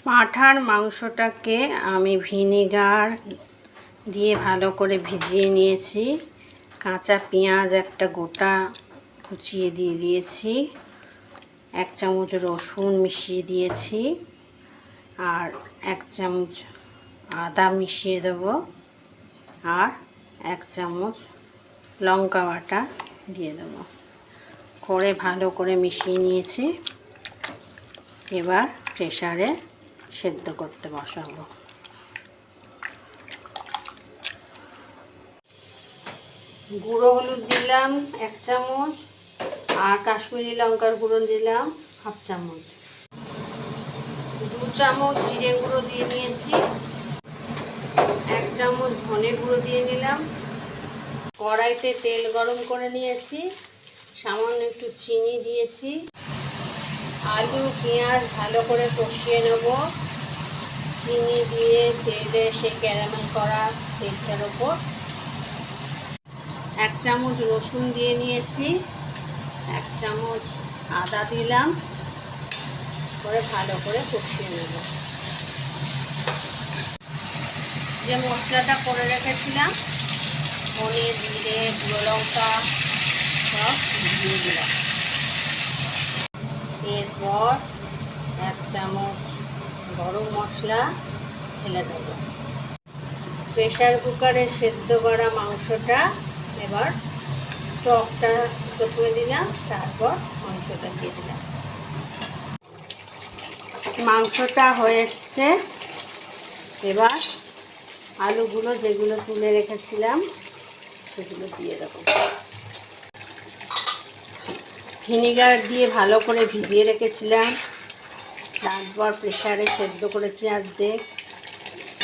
পাঁঠার মাংসটাকে আমি ভিনেগার দিয়ে ভালো করে ভিজিয়ে নিয়েছি। কাঁচা পেঁয়াজ একটা গোটা কুচিয়ে দিয়ে দিয়েছি, 1 চামচ রসুন মিশিয়ে দিয়েছি, আর 1 চামচ আদা মিশিয়ে দেব, আর 1 চামচ লঙ্কা বাটা দিয়ে দেব। করে ভালো করে মিশিয়ে নিয়েছি। এবার প্রেসারে সেদ্ধ করতে বসাবো। গুঁড়ো হলুদ দিলাম 1 চামচ, আর কাশ্মীরি লঙ্কার গুঁড়ো দিলাম 1/2 চামচ। 2 চামচ জিরে গুঁড়ো দিয়ে নিয়েছি, 1 চামচ ধনে গুঁড়ো দিয়ে নিলাম। কড়াইতে তেল গরম করে নিয়েছি, সামান্য একটু চিনি দিয়েছি। আলু পেঁয়াজ ভালো করে কষিয়ে নেব। চিনি দিয়ে তেলে সে ক্যারামেল করা তেলটার ওপর 1 চামচ রসুন দিয়ে নিয়েছি, 1 চামচ আদা দিলাম, করে ভালো করে কষিয়ে নেব। যে মশলাটা করে রেখেছিলাম, ধনে জিরে গুঁড়ো লঙ্কা সব দিয়ে দিলাম। এরপর 1 চামচ গরম মশলা ঢেলে দেবো। প্রেসার কুকারে সেদ্ধ করা মাংসটা এবার স্টকটা প্রথমে দিলাম, তারপর মাংসটা দিয়ে দিলাম। মাংসটা হয়ে এসছে। এবার আলুগুলো যেগুলো তুলে রেখেছিলাম সেগুলো দিয়ে দেবো। ভিনেগার দিয়ে ভালো করে ভিজিয়ে রেখেছিলাম, তারপর প্রেসারে সেদ্ধ করেছি অর্ধেক,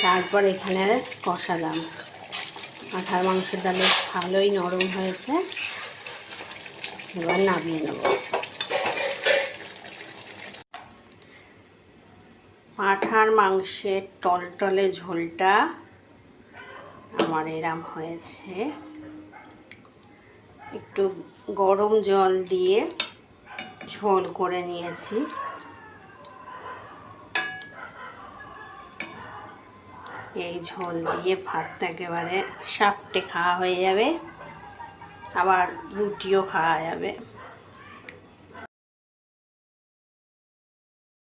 তারপর এখানে কষালাম। পাঁঠার মাংসটা বেশ ভালোই নরম হয়েছে। এবার নামিয়ে নেব। পাঁঠার মাংসের টলটলে ঝোলটা আমার এরম হয়েছে। একটু গরম জল দিয়ে ঝোল করে নিয়েছি। এই ঝোল দিয়ে ভাতটা একেবারে সাপটে খাওয়া হয়ে যাবে, আবার রুটিও খাওয়া যাবে।